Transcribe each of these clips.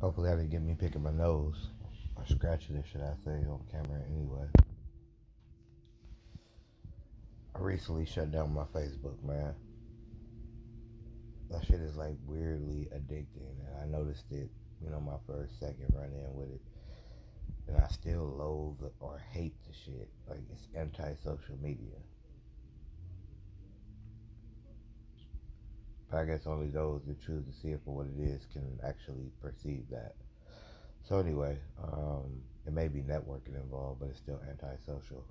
Hopefully, that didn't get me picking my nose or scratching it, should I say, on camera anyway. I recently shut down my Facebook, man. That shit is like weirdly addicting, and I noticed it, my first, second run in with it. And I still loathe or hate the shit. Like, it's anti-social media. But I guess only those that choose to see it for what it is can actually perceive that. So anyway, it may be networking involved, but it's still antisocial.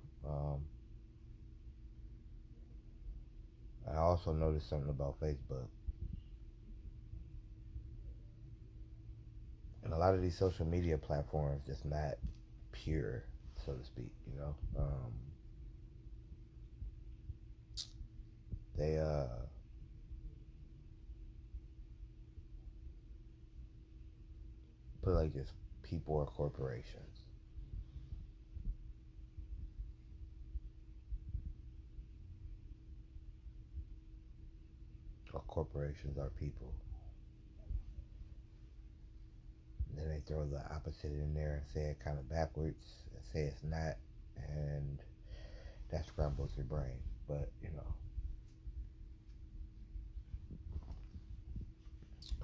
I also noticed something about Facebook. And a lot of these social media platforms just not pure, so to speak, they put like this people or corporations. Or corporations are people. And then they throw the opposite in there and say it kind of backwards and say it's not, and that scrambles your brain. But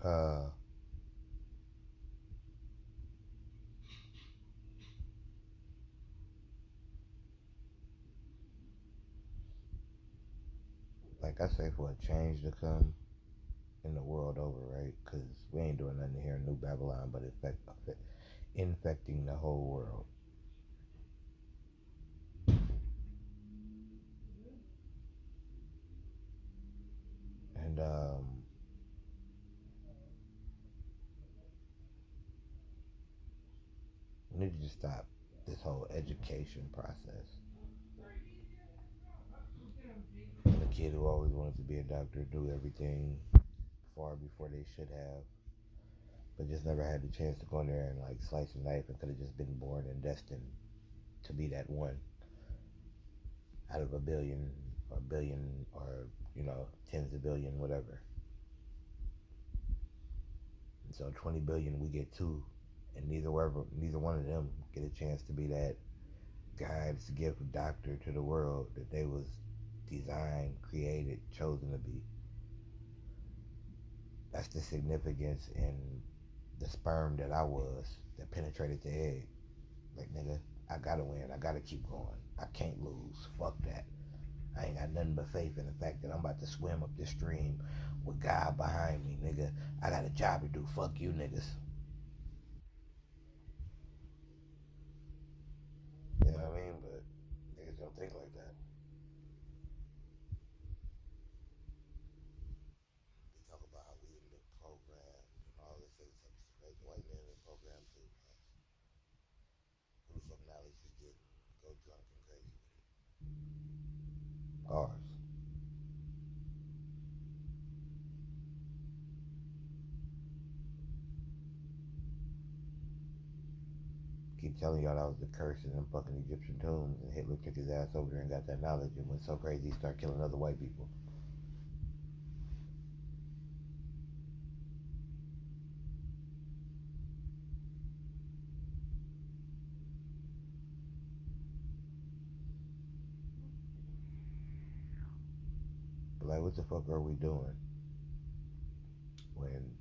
uh, like I say, for a change to come in the world over, right? Because we ain't doing nothing here in New Babylon, but infecting the whole world. And we need to just stop this whole education process. The kid who always wanted to be a doctor do everything far before they should have, but just never had the chance to go in there and like slice a knife and could have just been born and destined to be that one out of a billion or tens of billion, whatever. And so 20 billion, we get two, and neither one of them get a chance to be that God's gift doctor to the world that they was designed, created, chosen to be. That's the significance in the sperm that I was that penetrated the egg. Like, nigga, I gotta win. I gotta keep going. I can't lose. Fuck that. I ain't got nothing but faith in the fact that I'm about to swim up this stream with God behind me, nigga. I got a job to do. Fuck you, niggas. You know what I mean? But niggas don't think like that. We talk about how we in the program and all this other type of stuff. Right? The white man in the program too, man. Who the fuck knowledge is getting? Go drunk and crazy with it. Ours. Keep telling y'all that was the curse in them fucking Egyptian tombs, and Hitler took his ass over there and got that knowledge and went so crazy he started killing other white people. But like, what the fuck are we doing when,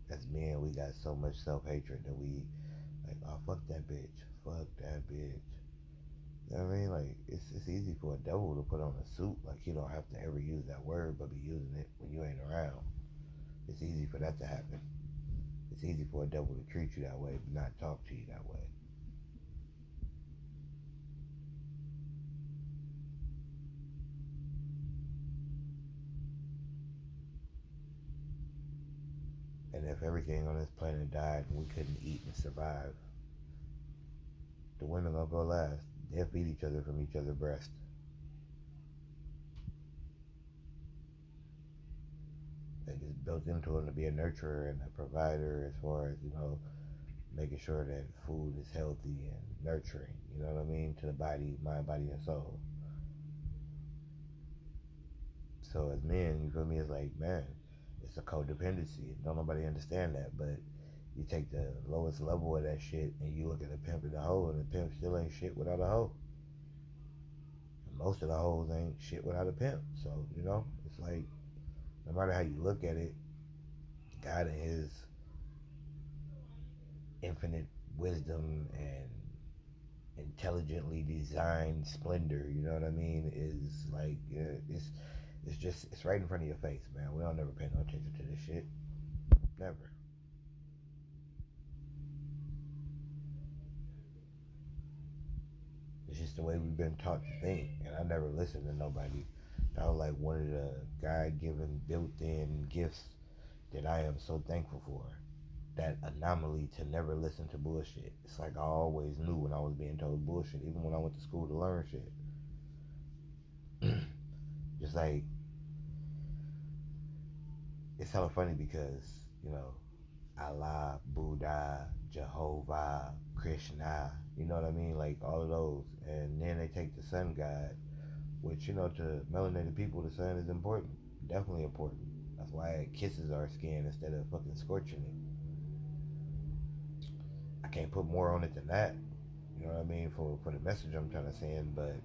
as men, we got so much self-hatred that we like, oh, fuck that bitch, fuck that bitch. You know what I mean? Like, it's easy for a devil to put on a suit. Like, you don't have to ever use that word, but be using it when you ain't around. It's easy for that to happen. It's easy for a devil to treat you that way, but not talk to you that way. And if everything on this planet died and we couldn't eat and survive, the women gonna go last. They'll feed each other from each other's breast. Like, it's built into them to be a nurturer and a provider as far as, making sure that food is healthy and nurturing, you know what I mean, to the body, mind, body, and soul. So as men, you feel me, it's like, man, It's a codependency. Don't nobody understand that, but you take the lowest level of that shit and you look at a pimp and a hoe, and the pimp still ain't shit without a hoe. And most of the hoes ain't shit without a pimp. So, it's like, no matter how you look at it, God in his infinite wisdom and intelligently designed splendor, you know what I mean, is like, it's right in front of your face, man. We don't never pay no attention to this shit. Never. It's just the way we've been taught to think, and I never listened to nobody. That was like one of the God-given, built-in gifts that I am so thankful for. That anomaly to never listen to bullshit. It's like I always knew when I was being told bullshit, even when I went to school to learn shit. Just like, it's hella funny because, Allah, Buddha, Jehovah, Krishna, you know what I mean? Like all of those. And then they take the sun god, which, to melanated people, the sun is important. Definitely important. That's why it kisses our skin instead of fucking scorching it. I can't put more on it than that. You know what I mean? For the message I'm trying to send, but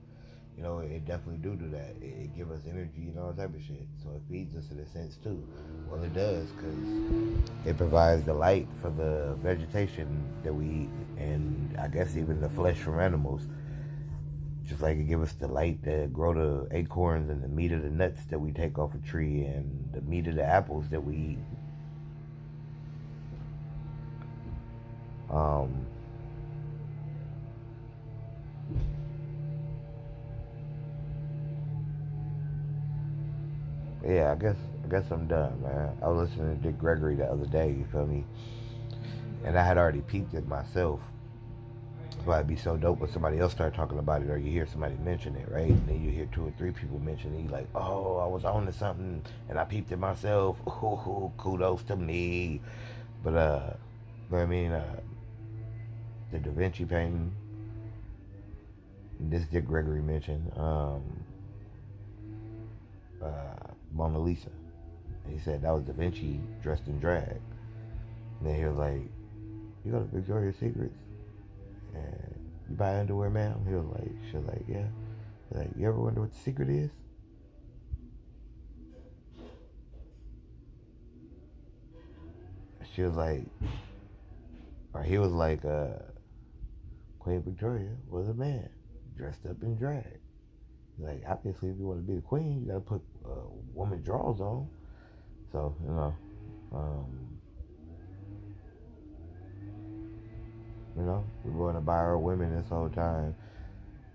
it definitely do that. It give us energy and all type of shit. So it feeds us in a sense too. Well, it does, because it provides the light for the vegetation that we eat, and I guess even the flesh from animals. Just like it gives us the light that grow the acorns and the meat of the nuts that we take off a tree and the meat of the apples that we eat. Yeah, I guess I'm done, man. I was listening to Dick Gregory the other day, you feel me? And I had already peeped it myself. That's why it'd be so dope when somebody else start talking about it, or you hear somebody mention it, right? And then you hear 2 or 3 people mention it. You like, oh, I was on to something and I peeped it myself. Ooh, kudos to me. But I mean, the Da Vinci painting, this Dick Gregory mentioned, Mona Lisa. And he said that was Da Vinci dressed in drag. And then he was like, you go to Victoria's Secrets and you buy underwear, ma'am? He was like, she was like, yeah. Like, you ever wonder what the secret is? She was like, or he was like, Queen Victoria was a man dressed up in drag. Like, obviously, if you want to be the queen, you gotta put woman drawers on. So, we're going to buy our women this whole time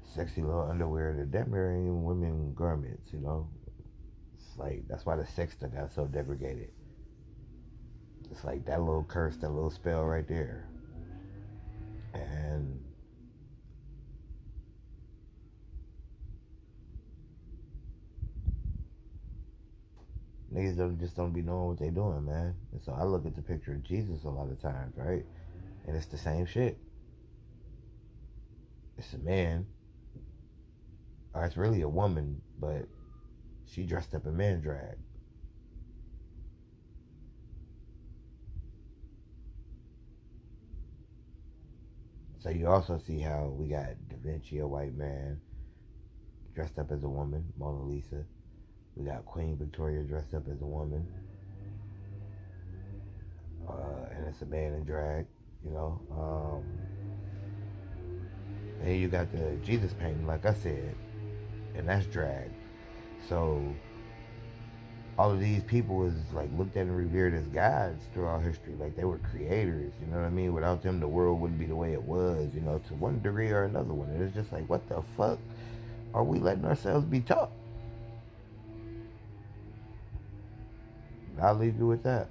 sexy little underwear that damn near ain't even women garments. It's like, that's why the sex thing got so degraded. It's like that little curse, that little spell right there. And niggas just don't be knowing what they doing, man. And so I look at the picture of Jesus a lot of times, right? And it's the same shit. It's a man, or it's really a woman, but she dressed up in man drag. So you also see how we got Da Vinci, a white man, dressed up as a woman, Mona Lisa. We got Queen Victoria dressed up as a woman. And it's a man in drag, And you got the Jesus painting, like I said, and that's drag. So all of these people is like looked at and revered as gods throughout history, like they were creators. You know what I mean? Without them, the world wouldn't be the way it was. To one degree or another one. And it's just like, what the fuck are we letting ourselves be taught? I'll leave you with that.